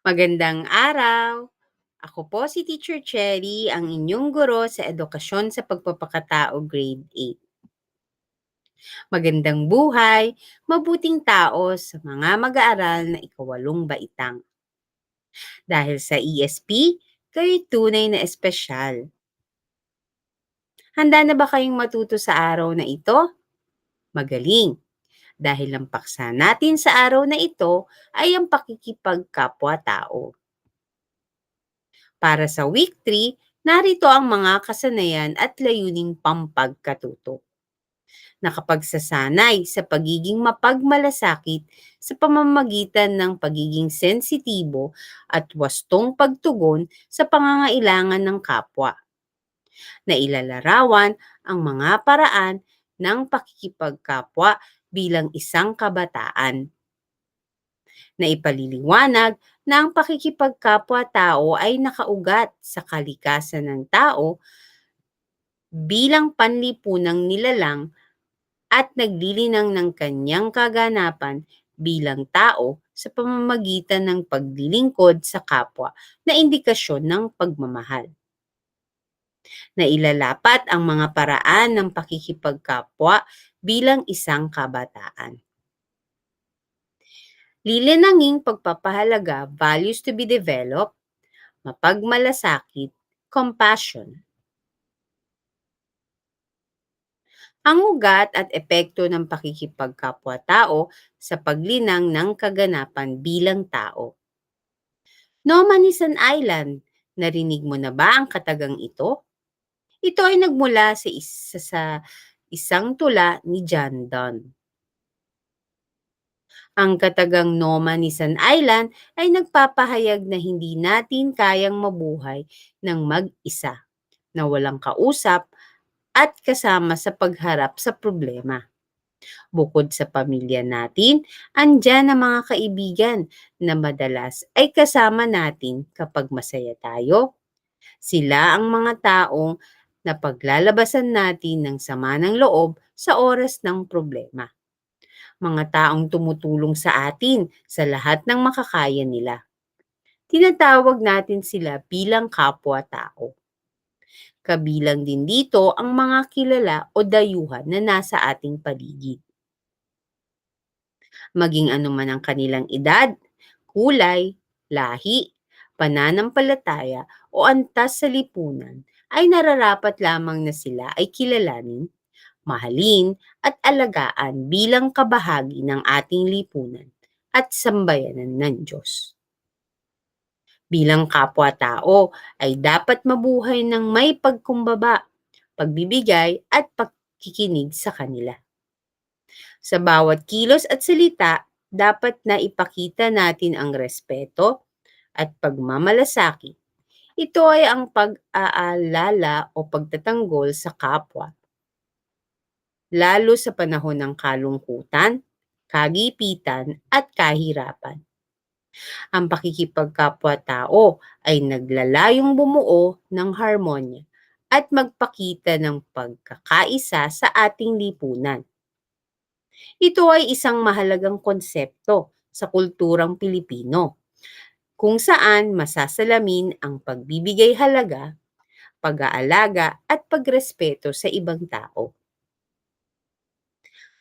Magandang araw! Ako po si Teacher Cherry, ang inyong guro sa Edukasyon sa Pagpapakatao Grade 8. Magandang buhay, mabuting tao sa mga mag-aaral na ikawalong baitang. Dahil sa ESP, kayo'y tunay na espesyal. Handa na ba kayong matuto sa araw na ito? Magaling! Dahil ang paksa natin sa araw na ito ay ang pakikipagkapwa-tao. Para sa Week 3, narito ang mga kasanayan at layuning pampagkatuto. Nakapagsasanay sa pagiging mapagmalasakit sa pamamagitan ng pagiging sensitibo at wastong pagtugon sa pangangailangan ng kapwa. Nailalarawan ang mga paraan ng pakikipagkapwa bilang isang kabataan. Naipaliliwanag na ang pakikipagkapwa-tao ay nakaugat sa kalikasan ng tao bilang panlipunang nilalang at naglilinang ng kanyang kaganapan bilang tao sa pamamagitan ng paglilingkod sa kapwa na indikasyon ng pagmamahal. Nailalapat ang mga paraan ng pakikipagkapwa bilang isang kabataan. Lilinanging pagpapahalaga, values to be developed, mapagmalasakit, compassion. Ang ugat at epekto ng pakikipagkapwa-tao sa paglinang ng kaganapan bilang tao. No Man is an Island. Narinig mo na ba ang katagang ito? Ito ay nagmula sa isang tula ni John Donne. Ang katagang No Man is an Island ay nagpapahayag na hindi natin kayang mabuhay ng mag-isa, na walang kausap at kasama sa pagharap sa problema. Bukod sa pamilya natin, andyan ang mga kaibigan na madalas ay kasama natin kapag masaya tayo. Sila ang mga taong na paglalabasan natin ng sama ng loob sa oras ng problema. Mga taong tumutulong sa atin sa lahat ng makakaya nila. Tinatawag natin sila bilang kapwa-tao. Kabilang din dito ang mga kilala o dayuhan na nasa ating paligid. Maging anuman ang kanilang edad, kulay, lahi, pananampalataya o antas sa lipunan, ay nararapat lamang na sila ay kilalanin, mahalin at alagaan bilang kabahagi ng ating lipunan at sambayanan ng Diyos. Bilang kapwa-tao ay dapat mabuhay ng may pagkumbaba, pagbibigay at pagkikinig sa kanila. Sa bawat kilos at salita, dapat na ipakita natin ang respeto at pagmamalasakit. Ito ay ang pag-aalala o pagtatanggol sa kapwa, lalo sa panahon ng kalungkutan, kagipitan at kahirapan. Ang pakikipagkapwa-tao ay naglalayong bumuo ng harmonya at magpakita ng pagkakaisa sa ating lipunan. Ito ay isang mahalagang konsepto sa kulturang Pilipino, kung saan masasalamin ang pagbibigay halaga, pag-aalaga at pagrespeto sa ibang tao.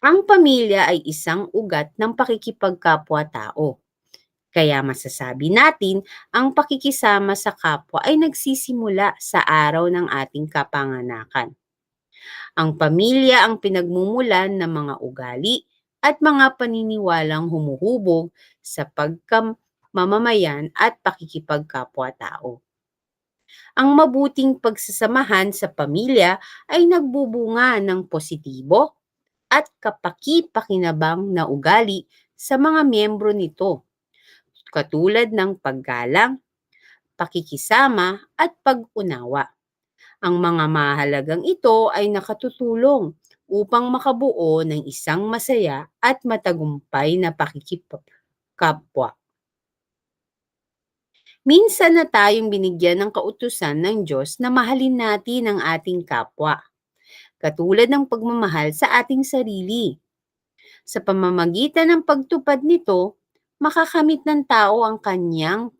Ang pamilya ay isang ugat ng pakikipagkapwa-tao. Kaya masasabi natin ang pakikisama sa kapwa ay nagsisimula sa araw ng ating kapanganakan. Ang pamilya ang pinagmumulan ng mga ugali at mga paniniwalang humuhubog sa pagkamamamayan at pakikipagkapwa-tao. Ang mabuting pagsasamahan sa pamilya ay nagbubunga ng positibo at kapaki-pakinabang na ugali sa mga miyembro nito, katulad ng paggalang, pakikisama at pag-unawa. Ang mga mahalagang ito ay nakatutulong upang makabuo ng isang masaya at matagumpay na pakikipagkapwa. Minsan na tayong binigyan ng kautusan ng Diyos na mahalin natin ang ating kapwa, katulad ng pagmamahal sa ating sarili. Sa pamamagitan ng pagtupad nito, makakamit ng tao ang kanyang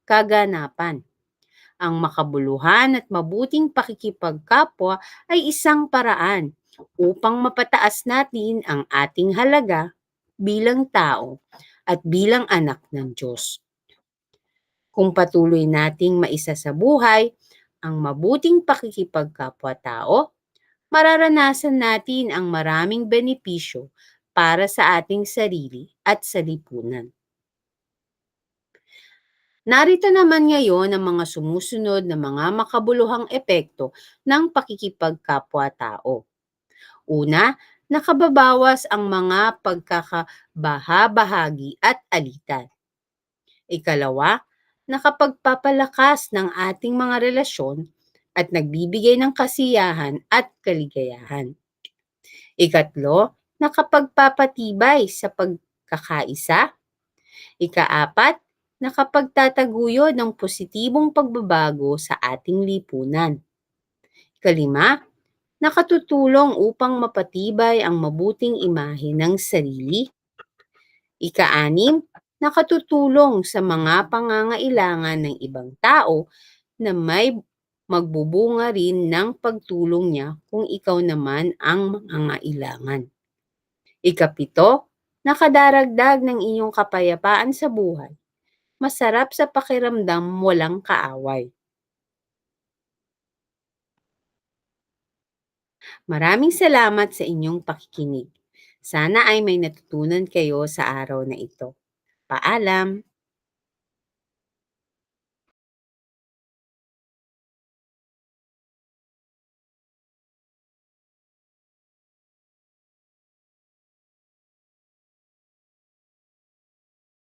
kaganapan. Ang makabuluhan at mabuting pakikipagkapwa ay isang paraan upang mapataas natin ang ating halaga bilang tao at bilang anak ng Diyos. Kung patuloy nating maisa sa buhay ang mabuting pakikipagkapwa-tao, mararanasan natin ang maraming benepisyo para sa ating sarili at sa lipunan. Narito naman ngayon ang mga sumusunod na mga makabuluhang epekto ng pakikipagkapwa-tao. Una, nakababawas ang mga pagkakabaha-bahagi at alitan. Ikalawa, nakapagpapalakas ng ating mga relasyon at nagbibigay ng kasiyahan at kaligayahan. Ikatlo, nakapagpapatibay sa pagkakaisa. Ikaapat, nakapagtataguyod ng positibong pagbabago sa ating lipunan. Ikalima, nakatutulong upang mapatibay ang mabuting imahe ng sarili. Ikaanim, nakatutulong sa mga pangangailangan ng ibang tao na may magbubunga rin ng pagtulong niya kung ikaw naman ang mangangailangan. Ikapito, nakadaragdag ng inyong kapayapaan sa buhay. Masarap sa pakiramdam walang kaaway. Maraming salamat sa inyong pakikinig. Sana ay may natutunan kayo sa araw na ito. Paalam!